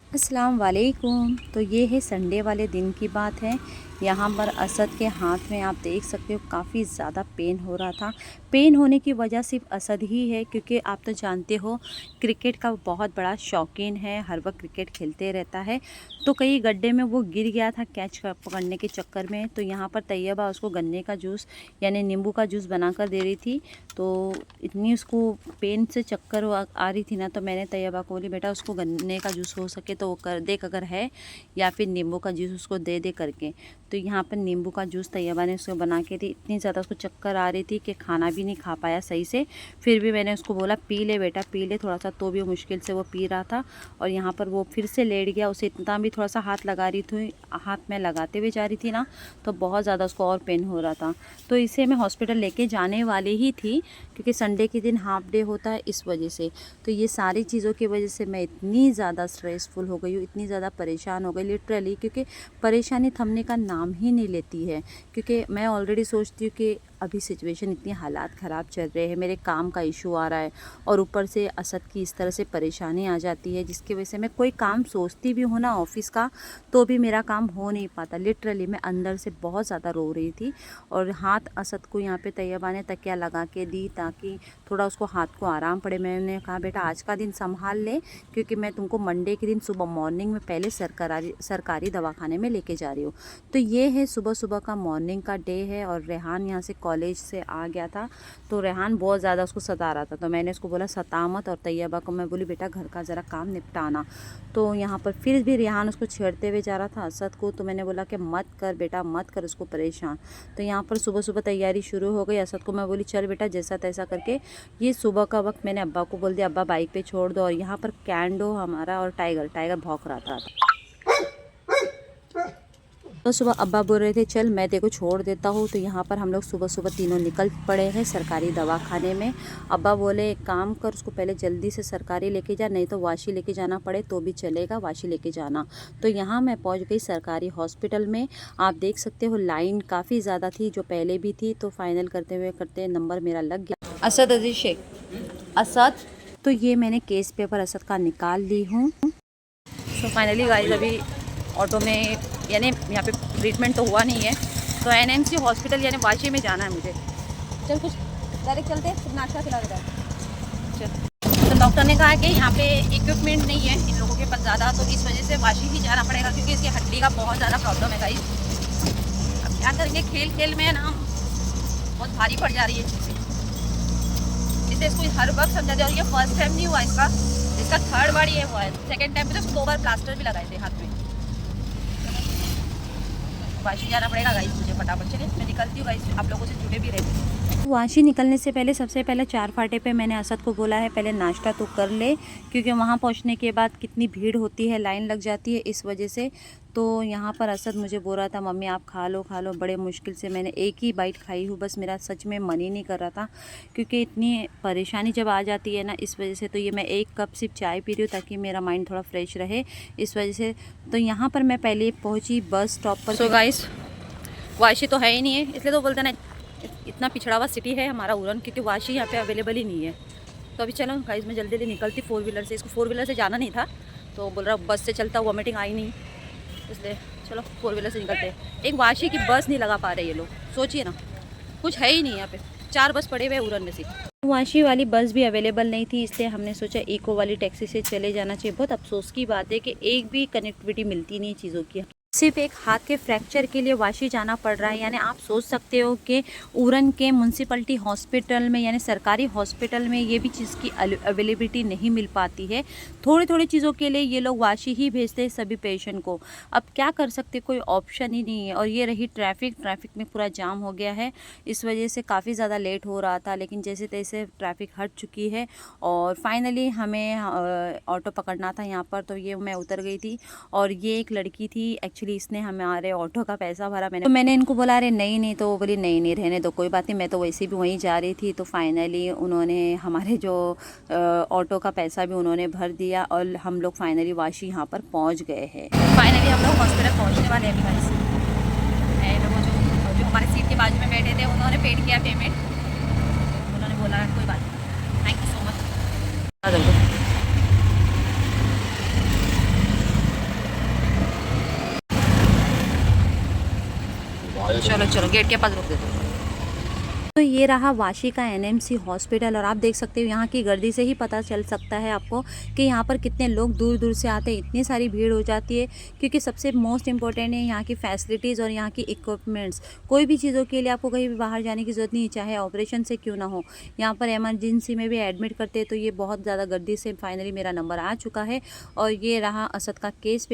अस्सलाम वालेकुम। तो ये है संडे वाले दिन की बात है। यहाँ पर असद के हाथ में आप देख सकते हो काफ़ी ज़्यादा पेन हो रहा था। पेन होने की वजह सिर्फ असद ही है, क्योंकि आप तो जानते हो क्रिकेट का बहुत बड़ा शौकीन है, हर वक्त क्रिकेट खेलते रहता है। तो कई गड्ढे में वो गिर गया था कैच पकड़ने के चक्कर में। तो यहाँ पर तैयबा उसको गन्ने का जूस यानी नींबू का जूस बना कर दे रही थी। तो इतनी उसको पेन से चक्कर आ रही थी ना, तो मैंने तैयबा को बोली बेटा उसको गन्ने का जूस हो सके तो वो कर देख अगर है, या फिर नींबू का जूस उसको दे दे करके। तो यहाँ पर नींबू का जूस तैयबा ने उसको बना के दी। इतनी ज़्यादा उसको चक्कर आ रही थी कि खाना भी नहीं खा पाया सही से। फिर भी मैंने उसको बोला पी ले बेटा पी ले थोड़ा सा, तो भी मुश्किल से वो पी रहा था। और यहाँ पर वो फिर से लेट गया। उसे इतना भी थोड़ा सा हाथ लगा रही थी, हाथ में लगाते हुए जा रही थी ना, तो बहुत ज़्यादा उसको और पेन हो रहा था। तो इसे मैं हॉस्पिटल लेके जाने वाली ही थी, क्योंकि संडे के दिन हाफ डे होता है इस वजह से। तो ये सारी चीज़ों की वजह से मैं इतनी ज़्यादा स्ट्रेसफुल हो गई हूँ, इतनी ज़्यादा परेशान हो गई लिटरली, क्योंकि परेशानी थमने का नाम ही नहीं लेती है। क्योंकि मैं ऑलरेडी सोचती हूँ कि अभी सिचुएशन इतनी हालात ख़राब चल रहे हैं, मेरे काम का इशू आ रहा है, और ऊपर से असद की इस तरह से परेशानी आ जाती है, जिसकी वजह से मैं कोई काम सोचती भी हूँ ना ऑफिस का, तो भी मेरा काम हो नहीं पाता। लिटरली मैं अंदर से बहुत ज़्यादा रो रही थी। और हाथ असद को यहाँ पे तैयबा ने तकिया लगा के दी ताकि थोड़ा उसको हाथ को आराम पड़े। मैंने कहा बेटा आज का दिन संभाल ले, क्योंकि मैं तुमको मंडे के दिन सुबह मॉर्निंग में पहले सरकारी दवाखाने में लेके जा रही हूँ। तो ये है सुबह सुबह का मॉर्निंग का डे है। और रेहान यहाँ से कॉलेज से आ गया था, तो रेहान बहुत ज़्यादा उसको सता रहा था। तो मैंने उसको बोला सता मत, और तैयबा को मैं बोली बेटा घर का ज़रा काम निपटाना। तो यहाँ पर फिर भी रेहान उसको छेड़ते हुए जा रहा था असद को। तो मैंने बोला कि मत कर बेटा मत कर उसको परेशान। तो यहाँ पर सुबह सुबह तैयारी शुरू हो गई। असद को मैं बोली चल बेटा जैसा तैसा करके। ये सुबह का वक्त मैंने अब्बा को बोल दिया अब्बा बाइक पे छोड़ दो। और यहाँ पर कैंडो हमारा और टाइगर भौंक रहा था। तो सुबह अब्बा बोल रहे थे चल मैं तेरे को छोड़ देता हूँ। तो यहाँ पर हम लोग सुबह सुबह तीनों निकल पड़े हैं सरकारी दवाखाने में। अब्बा बोले एक काम कर उसको पहले जल्दी से सरकारी लेके जा, नहीं तो वाशी लेके जाना पड़े तो भी चलेगा, वाशी लेके जाना। तो यहाँ मैं पहुँच गई सरकारी हॉस्पिटल में। आप देख सकते हो लाइन काफ़ी ज़्यादा थी जो पहले भी थी। तो फाइनल करते हुए करते नंबर मेरा लग गया। असद अजीज शेख असद। तो ये मैंने केस पेपर असद का निकाल ली हूँ। तो फाइनली गाइस अभी ऑटो में यानी यहाँ पे ट्रीटमेंट तो हुआ नहीं है, तो एनएमसी हॉस्पिटल यानी वाशी में जाना है मुझे। चल कुछ डायरेक्ट चलते हैं, नाश्ता खिला देता है। चल तो डॉक्टर ने कहा कि यहाँ पे इक्विपमेंट नहीं है इन लोगों के पास ज़्यादा, तो इस वजह से वाशी ही जाना पड़ेगा, क्योंकि इसकी हड्डी का बहुत ज़्यादा प्रॉब्लम है गाइस। अब क्या करेंगे, खेल खेल में ना बहुत भारी पड़ जा रही है चीज़ें, इसलिए इसको हर वक्त समझा दिया। और ये फर्स्ट टाइम नहीं हुआ इसका थर्ड बार ये हुआ है। सेकेंड टाइम पे तो 2 बार प्लास्टर भी लगाए थे हाथ में। वाशी जाना पड़ेगा गाइस मुझे फटाफट। चलिए मैं निकलती हूँ गाइस, आप लोगों से जुड़े भी रहते। वाशी निकलने से पहले सबसे पहले 4 फाटे पे मैंने असद को बोला है पहले नाश्ता तो कर ले, क्योंकि वहाँ पहुँचने के बाद कितनी भीड़ होती है, लाइन लग जाती है इस वजह से। तो यहाँ पर असद मुझे बोल रहा था मम्मी आप खा लो खा लो। बड़े मुश्किल से मैंने एक ही बाइट खाई हूँ बस, मेरा सच में मन ही नहीं कर रहा था, क्योंकि इतनी परेशानी जब आ जाती है ना इस वजह से। तो ये मैं 1 कप सिर्फ चाय पी रही हूँ ताकि मेरा माइंड थोड़ा फ्रेश रहे इस वजह से। तो यहाँ पर मैं पहले पहुँची बस स्टॉप पर। सो गाइस वाशी तो है ही नहीं है, इसलिए तो बोलते ना इतना पिछड़ा हुआ सिटी है हमारा उरन, क्योंकि वाशी यहाँ पे अवेलेबल ही नहीं है। तो अभी चलो गाइस मैं जल्दी जल्दी निकलती 4 व्हीलर से। इसको 4 व्हीलर से जाना नहीं था, तो बोल रहा बस से चलता, वॉमिटिंग आई नहीं, इसलिए चलो 4 व्हीलर से निकलते हैं। एक वाशी की बस नहीं लगा पा रहे ये लोग, सोचिए ना, कुछ है ही नहीं यहाँ पे। 4 बस पड़े हुए उरन में से। वाशी वाली बस भी अवेलेबल नहीं थी, इसलिए हमने सोचा इको वाली टैक्सी से चले जाना चाहिए। बहुत अफसोस की बात है कि एक भी कनेक्टिविटी मिलती नहीं चीज़ों की। सिर्फ एक हाथ के फ्रैक्चर के लिए वाशी जाना पड़ रहा है। यानी आप सोच सकते हो कि उरन के म्यूनसिपलिटी हॉस्पिटल में यानी सरकारी हॉस्पिटल में ये भी चीज़ की अवेलेबिलिटी नहीं मिल पाती है। थोड़ी थोड़ी चीज़ों के लिए ये लोग वाशी ही भेजते हैं सभी पेशेंट को। अब क्या कर सकते, कोई ऑप्शन ही नहीं है। और ये रही ट्रैफिक में पूरा जाम हो गया है, इस वजह से काफ़ी ज़्यादा लेट हो रहा था, लेकिन जैसे तैसे ट्रैफिक हट चुकी है। और फाइनली हमें ऑटो पकड़ना था यहाँ पर, तो ये मैं उतर गई थी। और ये एक लड़की थी, एक्चुअली इसने हमारे ऑटो का पैसा भरा। मैंने इनको बोला अरे नहीं तो वो बोली नहीं रहने दो कोई बात नहीं, मैं तो वैसे भी वहीं जा रही थी। तो फाइनली उन्होंने हमारे जो ऑटो का पैसा भी उन्होंने भर दिया, और हम लोग फाइनली वाशी यहाँ पर पहुँच गए हैं। फाइनली हम लोग हॉस्पिटल पहुँचने वाले हैं गाइस। जो हमारे सीट के बाजू में बैठे थे उन्होंने पेड किया पेमेंट, उन्होंने बोला कोई बात नहीं, थैंक यू सो मच। चलो चलो गेट के पास रोक देते। तो ये रहा वाशी का एनएमसी हॉस्पिटल और आप देख सकते हो यहाँ की गर्दी से ही पता चल सकता है आपको कि यहाँ पर कितने लोग दूर दूर से आते हैं। इतनी सारी भीड़ हो जाती है क्योंकि सबसे मोस्ट इम्पॉर्टेंट है यहाँ की फैसिलिटीज़ और यहाँ की इक्विपमेंट्स। कोई भी चीज़ों के लिए आपको कहीं भी बाहर जाने की ज़रूरत नहीं, चाहे ऑपरेशन से क्यों ना हो। यहाँ पर इमरजेंसी में भी एडमिट करते हैं। तो ये बहुत ज़्यादा गर्दी से फाइनली मेरा नंबर आ चुका है और ये रहा असद का केस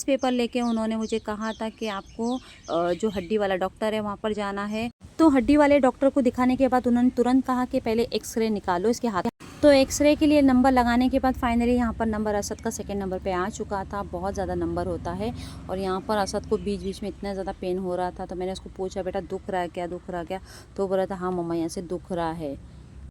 पेपर लेके उन्होंने मुझे कहा था कि आपको जो हड्डी वाला डॉक्टर है वहाँ पर जाना है। तो हड्डी वाले डॉक्टर को दिखाने के बाद उन्होंने तुरंत कहा कि पहले एक्सरे निकालो इसके हाथ। तो एक्सरे के लिए नंबर लगाने के बाद फाइनली यहाँ पर नंबर असद का सेकंड नंबर पे आ चुका था। बहुत ज़्यादा नंबर होता है और यहाँ पर असद को बीच बीच में इतना ज़्यादा पेन हो रहा था। तो मैंने उसको पूछा, बेटा दुख रहा है क्या, दुख रहा क्या? तो बोला था हाँ मम्मा यहाँ से दुख रहा है।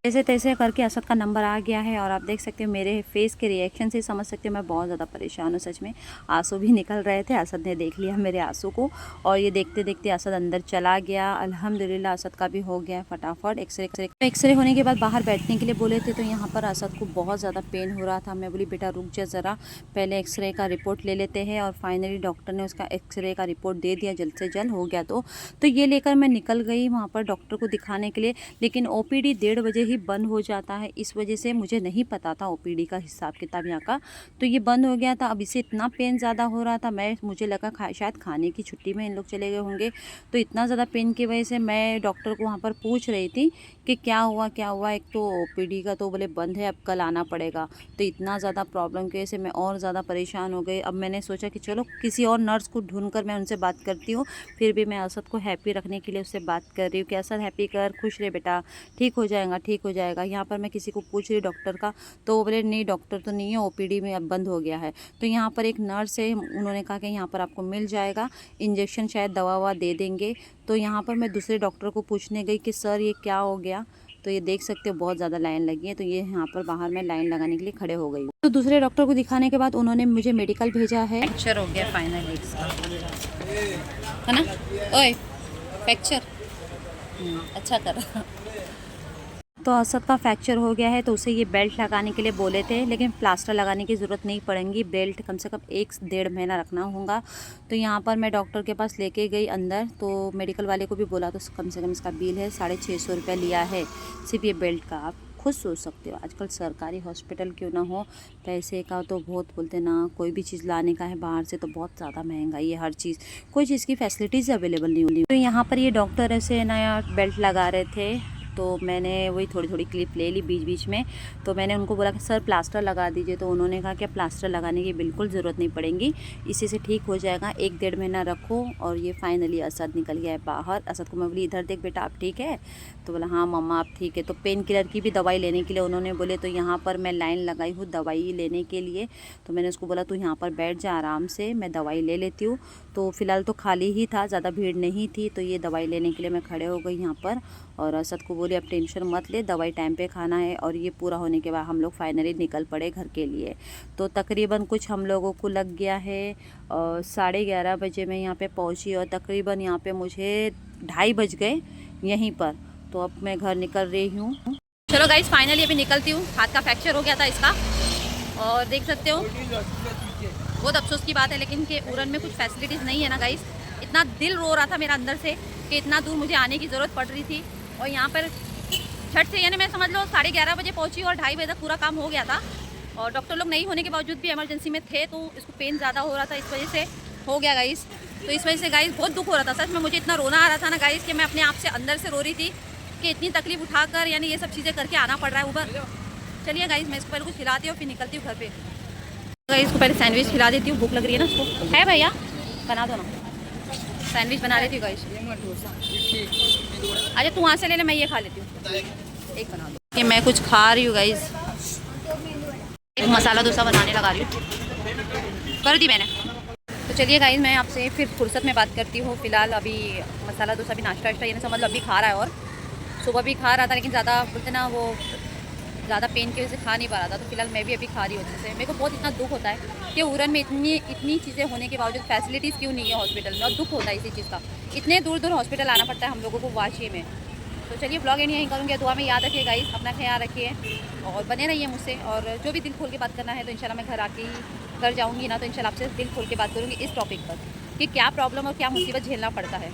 जैसे तैसे करके असद का नंबर आ गया है और आप देख सकते हो मेरे फेस के रिएक्शन से समझ सकते हो मैं बहुत ज़्यादा परेशान हूँ। सच में आंसू भी निकल रहे थे। असद ने देख लिया मेरे आंसू को और ये देखते देखते असद अंदर चला गया। अल्हम्दुलिल्लाह असद का भी हो गया फटाफट एक्सरे होने के बाद बाहर बैठने के लिए बोले थे। तो यहाँ पर असद को बहुत ज़्यादा पेन हो रहा था। मैं बोली बेटा रुक जा ज़रा, पहले एक्सरे का रिपोर्ट ले लेते हैं। और फाइनली डॉक्टर ने उसका एक्सरे का रिपोर्ट दे दिया जल्द से जल्द हो गया। तो ये लेकर मैं निकल गई वहाँ पर डॉक्टर को दिखाने के लिए। लेकिन OPD 1:30 बजे ही बंद हो जाता है, इस वजह से मुझे नहीं पता था OPD का हिसाब किताब यहाँ का। तो ये बंद हो गया था। अब इसे इतना पेन ज़्यादा हो रहा था, मुझे लगा शायद खाने की छुट्टी में इन लोग चले गए होंगे। तो इतना ज़्यादा पेन की वजह से मैं डॉक्टर को वहाँ पर पूछ रही थी कि क्या हुआ। एक तो OPD का तो बोले बंद है, अब कल आना पड़ेगा। तो इतना ज़्यादा प्रॉब्लम की वजह से मैं और ज़्यादा परेशान हो गई। अब मैंने सोचा कि चलो किसी और नर्स को ढूंढ कर मैं उनसे बात करती हूँ। फिर भी मैं असद को हैप्पी रखने के लिए उससे बात कर रही हूँ कि असद हैप्पी कर, खुश रहे बेटा, ठीक हो जाएगा ठीक हो जाएगा। यहाँ पर मैं किसी को पूछ रही डॉक्टर का, तो वो बोले नहीं डॉक्टर तो नहीं है, OPD में अब बंद हो गया है। तो यहाँ पर एक नर्स है, उन्होंने कहा कि यहाँ पर आपको मिल जाएगा, इंजेक्शन शायद दवा ववा दे देंगे। तो यहाँ पर मैं दूसरे डॉक्टर को पूछने गई कि सर ये क्या हो गया। तो ये देख सकते हो बहुत ज़्यादा लाइन लगी है। तो ये यहाँ पर बाहर मैं लाइन लगाने के लिए खड़े हो गई हूँ। तो दूसरे डॉक्टर को दिखाने के बाद उन्होंने मुझे मेडिकल भेजा है। फ्रैक्चर हो गया फाइनली है ना, ओए फ्रैक्चर अच्छा कर। तो असद का फ्रैक्चर हो गया है तो उसे ये बेल्ट लगाने के लिए बोले थे, लेकिन प्लास्टर लगाने की ज़रूरत नहीं पड़ेगी। बेल्ट कम से कम 1-1.5 महीना रखना होगा। तो यहाँ पर मैं डॉक्टर के पास लेके गई अंदर। तो मेडिकल वाले को भी बोला तो कम से कम इसका बिल है 650 रुपया लिया है सिर्फ ये बेल्ट का। आप खुद सोच सकते हो आजकल सरकारी हॉस्पिटल क्यों ना हो, पैसे का तो बहुत बोलते ना, कोई भी चीज़ लाने का है बाहर से तो बहुत ज़्यादा महंगाई है। हर चीज़ कोई चीज़ की फैसिलिटीज़ अवेलेबल नहीं होती। तो यहाँ पर ये डॉक्टर ऐसे नया बेल्ट लगा रहे थे। तो मैंने वही थोड़ी थोड़ी क्लिप ले ली बीच बीच में। तो मैंने उनको बोला कि सर प्लास्टर लगा दीजिए। तो उन्होंने कहा कि प्लास्टर लगाने की बिल्कुल ज़रूरत नहीं पड़ेगी, इसी से ठीक हो जाएगा, 1-1.5 महीना रखो। और ये फाइनली असद निकल गया है बाहर। असद को मैं बोली इधर देख बेटा आप ठीक है? तो बोला हाँ मम्मा आप ठीक है। तो पेन किलर की भी दवाई लेने के लिए उन्होंने बोले। तो यहाँ पर मैं लाइन लगाई हूँ दवाई लेने के लिए। तो मैंने उसको बोला तू यहाँ पर बैठ जा आराम से, मैं दवाई ले लेती हूँ। तो फ़िलहाल तो खाली ही था, ज़्यादा भीड़ नहीं थी। तो ये दवाई लेने के लिए मैं खड़े हो गई यहाँ पर। और असद को बोले अब टेंशन मत ले, दवाई टाइम पे खाना है। और ये पूरा होने के बाद हम लोग फाइनली निकल पड़े घर के लिए। तो तकरीबन कुछ हम लोगों को लग गया है 11:30 बजे मैं यहाँ पे पहुँची और तकरीबन यहाँ पे मुझे 2:30 बज गए यहीं पर। तो अब मैं घर निकल रही हूँ। चलो गाइस फाइनली अभी निकलती हूँ। हाथ का फ्रैक्चर हो गया था इसका और देख सकते हो बहुत अफसोस की बात है, लेकिन के उरन में कुछ फैसिलिटीज़ नहीं है ना गाइस। इतना दिल रो रहा था मेरा अंदर से कि इतना दूर मुझे आने की ज़रूरत पड़ रही थी। और यहाँ पर छठ से यानी मैं समझ लो 11:30 बजे पहुँची और 2:30 बजे तक पूरा काम हो गया था। और डॉक्टर लोग नहीं होने के बावजूद भी इमरजेंसी में थे, तो इसको पेन ज़्यादा हो रहा था, इस वजह से हो गया गाइस। तो इस वजह से गाइस बहुत दुख हो रहा था। सच में मुझे इतना रोना आ रहा था ना गाइस कि मैं अपने आप से अंदर से रो रही थी कि इतनी तकलीफ उठाकर यानी ये सब चीज़ें करके आना पड़ रहा है ऊपर। चलिए गाइस मैं इसको पहले कुछ खिलाती हूँ फिर निकलती हूँ घर पे। गाइस इसको पहले सैंडविच खिला देती हूँ, भूख लग रही है ना उसको। है भैया बना दो ना, सैंडविच बना लेती हूँ गाइस। अच्छा तू वहाँ से ले ले, मैं ये खा लेती हूँ, एक बना दो। कि मैं कुछ खा रही हूँ गाइस, एक मसाला डोसा बनाने लगा रही हूँ, कर दी मैंने। तो चलिए गाइस मैं आपसे फिर फुर्सत में बात करती हूँ। फिलहाल अभी मसाला डोसा भी नाश्ता वाश्ता यानी समझ लो अभी खा रहा है। और सुबह भी खा रहा था लेकिन ज़्यादा बोलते ना वो ज़्यादा पेन की वजह से खा नहीं पा रहा था। तो फिलहाल मैं भी अभी खा रही हूँ अच्छे से। मेरे को बहुत इतना दुख होता है कि उरन में इतनी चीज़ें होने के बावजूद फैसिलिटीज़ क्यों नहीं है हॉस्पिटल में, और दुख होता है इसी चीज़ का। इतने दूर दूर हॉस्पिटल आना पड़ता है हम लोगों को वाशी में। तो चलिए ब्लॉग एंड यहीं करूँगी। दुआ में याद रखिए गाइस, अपना ख्याल रखिए और बने रहिए मुझसे। और जो भी दिल खोल के बात करना है तो इंशाल्लाह मैं घर आके ही कर जाऊँगी ना, तो इंशाल्लाह आपसे दिल खोल के बात करूँगी इस टॉपिक पर कि क्या प्रॉब्लम और क्या मुसीबत झेलना पड़ता है।